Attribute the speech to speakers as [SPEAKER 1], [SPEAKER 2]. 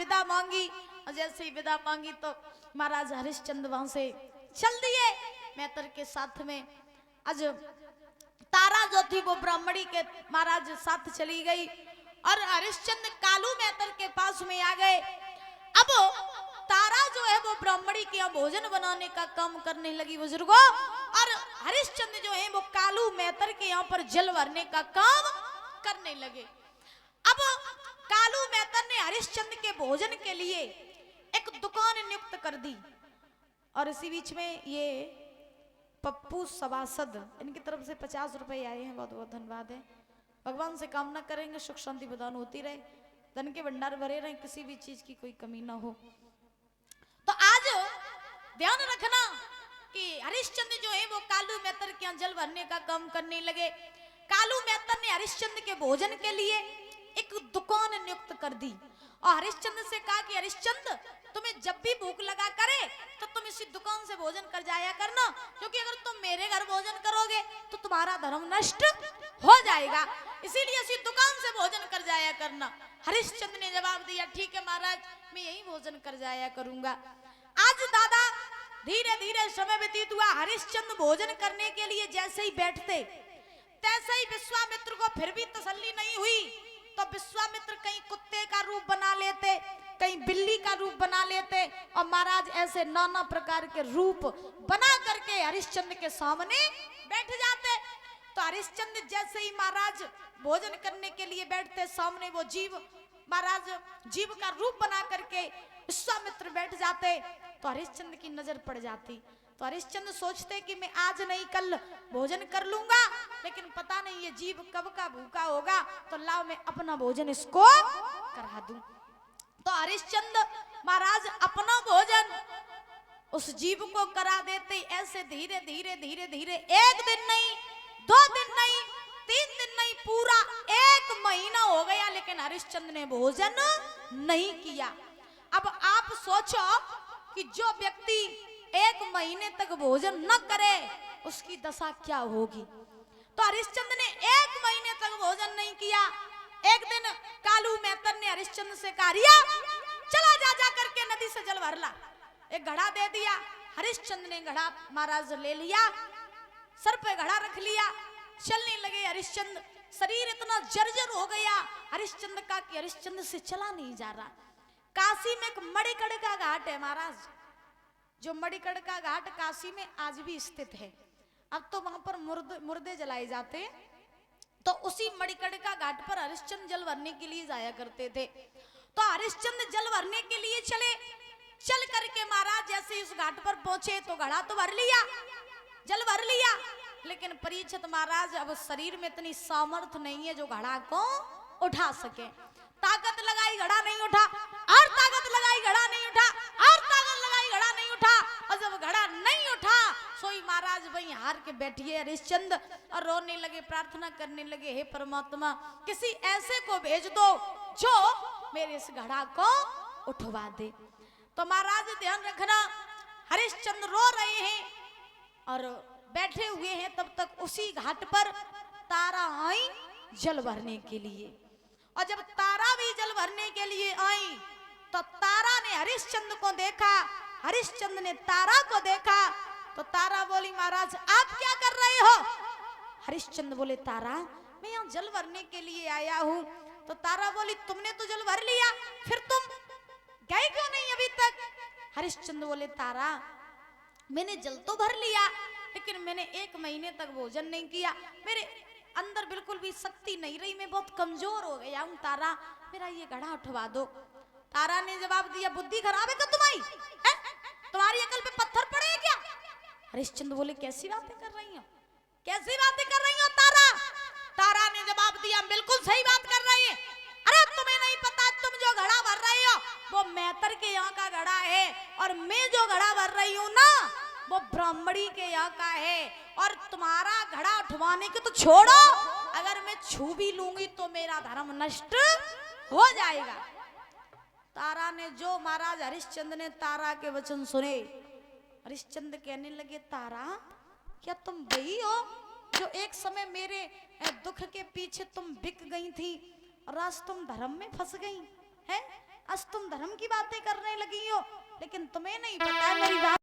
[SPEAKER 1] विदा मांगी, और जैसे ही विदा मांगी तो महाराज हरिश्चंद्र वहां से चल दिए मैतर के साथ में। आज तारा जो थी वो ब्राह्मणी के महाराज साथ चली गई और हरिश्चंद्र कालू मैतर के पास में आ गए। अब तारा जो है वो ब्राह्मणी के यहाँ भोजन बनाने का काम करने लगी बुजुर्गों, और हरिश्चंद्र जो है वो कालू मैतर के यहाँ पर जल भरने का काम करने लगे। अब कालू मैतर ने हरिश्चंद्र के भोजन के लिए एक दुकान नियुक्त कर दी, और इसी बीच में ये पप्पू सभासद इनकी तरफ से 50 रुपए आए हैं, बहुत बहुत धन्यवाद है। भगवान से कामना करेंगे सुख शांति प्रदान होती रहे, धन के भंडार भरे रहे, किसी भी चीज की कोई कमी ना हो। तो आज ध्यान रखना कि हरिश्चंद्र जो है वो कालू मैतर के यहाँ जल भरने का काम करने लगे। कालू मैतर ने हरिश्चंद्र के भोजन के लिए एक दुकान नियुक्त कर दी और हरिश्चंद्र से कहा कि हरिश्चंद्र तुम्हें जब भी भूख लगा करे तो तुम इसी दुकान से भोजन कर जाया करना, क्योंकि अगर तुम मेरे घर भोजन करोगे तो तुम्हारा धर्म नष्ट हो जाएगा, इसीलिए इसी दुकान से भोजन कर जाया करना। हरिश्चंद्र ने जवाब दिया ठीक है महाराज, मैं यही भोजन कर जाया करूंगा। आज दादा धीरे धीरे समय व्यतीत हुआ, हरिश्चंद्र भोजन करने के लिए जैसे ही बैठते तैसे ही विश्वामित्र को फिर भी तसल्ली नहीं हुई, तो विश्वामित्र कहीं कुत्ते का रूप बना लेते, कहीं बिल्ली का रूप बना लेते, और महाराज ऐसे नाना प्रकार के रूप बना करके हरिश्चंद्र के सामने बैठ जाते। तो हरिश्चंद्र जैसे ही महाराज भोजन करने के लिए बैठते, सामने वो जीव महाराज जीव का रूप बना करके विश्वामित्र बैठ जाते, तो हरिश्चंद्र की नजर पड़ जाती। तो हरिश्चंद्र सोचते कि मैं आज नहीं कल भोजन कर लूंगा, लेकिन पता नहीं ये जीव कब का भूखा होगा, तो लाओ मैं अपना भोजन इसको करा दूं। तो हरिश्चंद्र महाराज अपना भोजन उस जीव को करा देते। ऐसे धीरे धीरे धीरे धीरे एक दिन नहीं, 2 दिन नहीं, 3 दिन नहीं, पूरा 1 महीना हो गया, लेकिन हरिश्चंद्र ने भोजन नहीं किया। अब आप सोचो कि जो व्यक्ति 1 महीने तक भोजन न करे उसकी दशा क्या होगी। तो हरिश्चंद्र ने 1 महीने तक भोजन नहीं किया। एक दिन कालू मैतर ने हरिश्चंद्र से कहा रिया चला जा करके नदी से जल भर ला। एक घड़ा दे दिया, हरिश्चंद्र ने घड़ा महाराज ले लिया, सर पे घड़ा रख लिया, चलने लगे हरिश्चंद्र। शरीर इतना जर्जर हो गया हरिश्चंद्र का कि हरिश्चंद्र से चला नहीं जा रहा। काशी में एक मणिकर्ण का घाट है महाराज, जो मणिकर्ण का घाट काशी में आज भी स्थित है। अब तो वहां पर मुर्दे जलाए जाते हैं, तो उसी मणिकर्ण का घाट पर हरिश्चंद्र जल भरने के लिए जाया करते थे। तो हरिश्चंद्र जल भरने के लिए चले, चल करके महाराज जैसे इस घाट पर पहुंचे तो घड़ा तो भर लिया, जल भर लिया, लेकिन परीक्षित महाराज अब शरीर में इतनी सामर्थ्य नहीं है जो घड़ा को उठा सके। ताकत लगाई घड़ा नहीं उठा, और ताकत लगाई घड़ा नहीं उठा, और ताकत लगाई घड़ा नहीं उठा, और जब घड़ा नहीं उठा सोई महाराज वहीं हार के बैठिए हरिश्चंद्र और रोने लगे, प्रार्थना करने लगे हे परमात्मा किसी ऐसे को भेज दो जो मेरे इस घड़ा को उठवा दे। तो महाराज ध्यान रखना, हरिश्चंद्र रो रहे हैं और बैठे हुए हैं, तब तक उसी घाट पर तारा आई जल भरने के लिए। और जब तारा भी जल भरने के लिए आई तो तारा ने हरिश्चंद्र को देखा, हरिश्चंद्र ने तारा को देखा, तो तारा बोली महाराज आप क्या कर रहे हो। हरिश्चंद्र बोले तारा मैं यहाँ जल भरने के लिए आया हूँ। तो तारा बोली तुमने तो जल भर लिया, फिर तुम गए क्यों नहीं अभी तक। हरिश्चंद्र बोले तारा मैंने जल तो भर लिया, लेकिन मैंने 1 महीने तक भोजन नहीं किया, मेरे अंदर बिल्कुल भी शक्ति नहीं रही, मैं बहुत कमजोर हो गया हूं तारा, मेरा ये घड़ा उठवा दो। तारा ने जवाब दिया बुद्धि खराब है क्या तुम्हारी, तुम्हारी अकल पे पत्थर पड़े हैं क्या। हरिश्चंद्र बोले कैसी बातें कर रही हो, कैसी बातें कर रही हो तारा। तारा ने जवाब दिया बिल्कुल सही बात कर रही है, अरे तुम्हें नहीं पता तुम जो घड़ा भर रही हो वो मैतर के यहाँ का घड़ा है, और मैं जो घड़ा भर रही हूँ ना वो ब्राह्मणी के यहाँ का है, और तुम्हारा घड़ा उठवाने के तो छोड़ो, अगर मैं छू भी लूंगी तो मेरा धर्म नष्ट हो जाएगा। तारा ने जो महाराज हरिश्चंद्र ने तारा के वचन सुने, हरिश्चंद्र कहने लगे तारा क्या तुम वही हो जो एक समय मेरे दुख के पीछे तुम बिक गई थी और आज तुम धर्म में फंस गई है। आज तुम धर्म की बातें करने लगी हो, लेकिन तुम्हें नहीं पता है मेरी बात